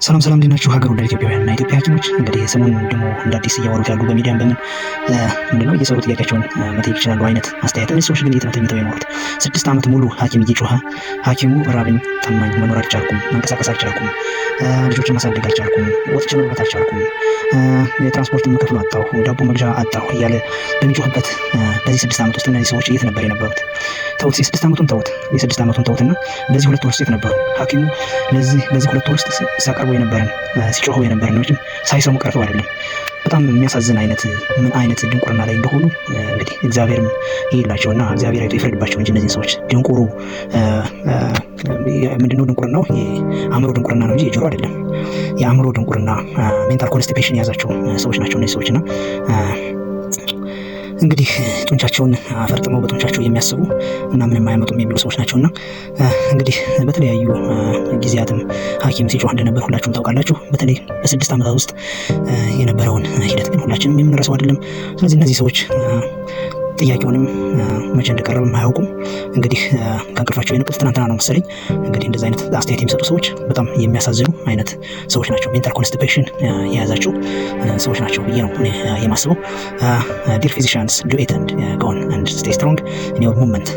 ሰላም ሰላም እንዴት ናችሁ? ሀገር ወዳድ ኢትዮጵያውያንና ኢትዮጵያ ሐኪሞች እንግዲህ ሰሞኑን ደግሞ እንደ አዲስ እያወሩት ያሉ በሚዲያም በምን ምንድነው እየሰሩ ጥያቄያቸውን መጠየቅ ይችላሉ አይነት አስተያየት። እነዚህ ሰዎች ግን የት ነው ተኝተው የኖሩት? 6 ዓመት ሙሉ ሐኪም እየጮኸ ሐኪሙ ራብኝ፣ ጠማኝ፣ መኖር አልቻልኩም፣ መንቀሳቀስ አልቻልኩም፣ ልጆችን ማሳደግ አልቻልኩም፣ ወጥቼ መግባት አልቻልኩም፣ የትራንስፖርት መከፍሉ አጣሁ፣ ዳቦ መግዣ አጣሁ እያለ በሚጮህበት በዚህ 6 ዓመት ውስጥ እነዚህ ሰዎች የት ነበር የነበሩት? ተውት፣ የ6 ዓመቱን ተውት፣ የ6 ዓመቱን ተውትና በዚህ 2 ወር ውስጥ የት ነበሩ? ሐኪሙ በዚህ 2 ወር ውስጥ ሲያቀርቡ የነበረን ሲጮሁ የነበረን ነው ሳይሰሙ ቀርተው አይደለም። በጣም የሚያሳዝን አይነት ምን አይነት ድንቁርና ላይ እንደሆኑ እንግዲህ እግዚአብሔርም ይላቸውና እግዚአብሔር አይቶ ይፍረድባቸው እንጂ እነዚህ ሰዎች ድንቁሩ ምንድነው ድንቁርናው? የአእምሮ ድንቁርና ነው እንጂ የጆሮ አይደለም። የአእምሮ ድንቁርና ሜንታል ኮንስቲፔሽን የያዛቸው ሰዎች ናቸው እነዚህ ሰዎችና እንግዲህ ጡንቻቸውን አፈርጥመው በጡንቻቸው የሚያስቡ እና ምንም አያመጡም የሚሉ ሰዎች ናቸውና እንግዲህ በተለያዩ ጊዜያትም ሐኪም ሲጮህ እንደነበር ሁላችሁም ታውቃላችሁ። በተለይ በ6 ዓመታት ውስጥ የነበረውን ሂደት ግን ሁላችንም የምንረሳው አይደለም። ስለዚህ እነዚህ ሰዎች ጥያቄውንም መቼ እንደቀረበም አያውቁም። እንግዲህ ከእንቅልፋቸው የነቁት ትናንትና ነው መሰለኝ። እንግዲህ እንደዚህ አይነት አስተያየት የሚሰጡ ሰዎች በጣም የሚያሳዝኑ አይነት ሰዎች ናቸው። ሜንታል ኮንስቲፔሽን የያዛቸው ሰዎች ናቸው ብዬ ነው የማስበው። ዲር ፊዚሽያንስ ዱ ኢት ኤንድ ጎ ኦን ኤንድ ስቴይ ስትሮንግ ኢን ዮር ሙቭመንት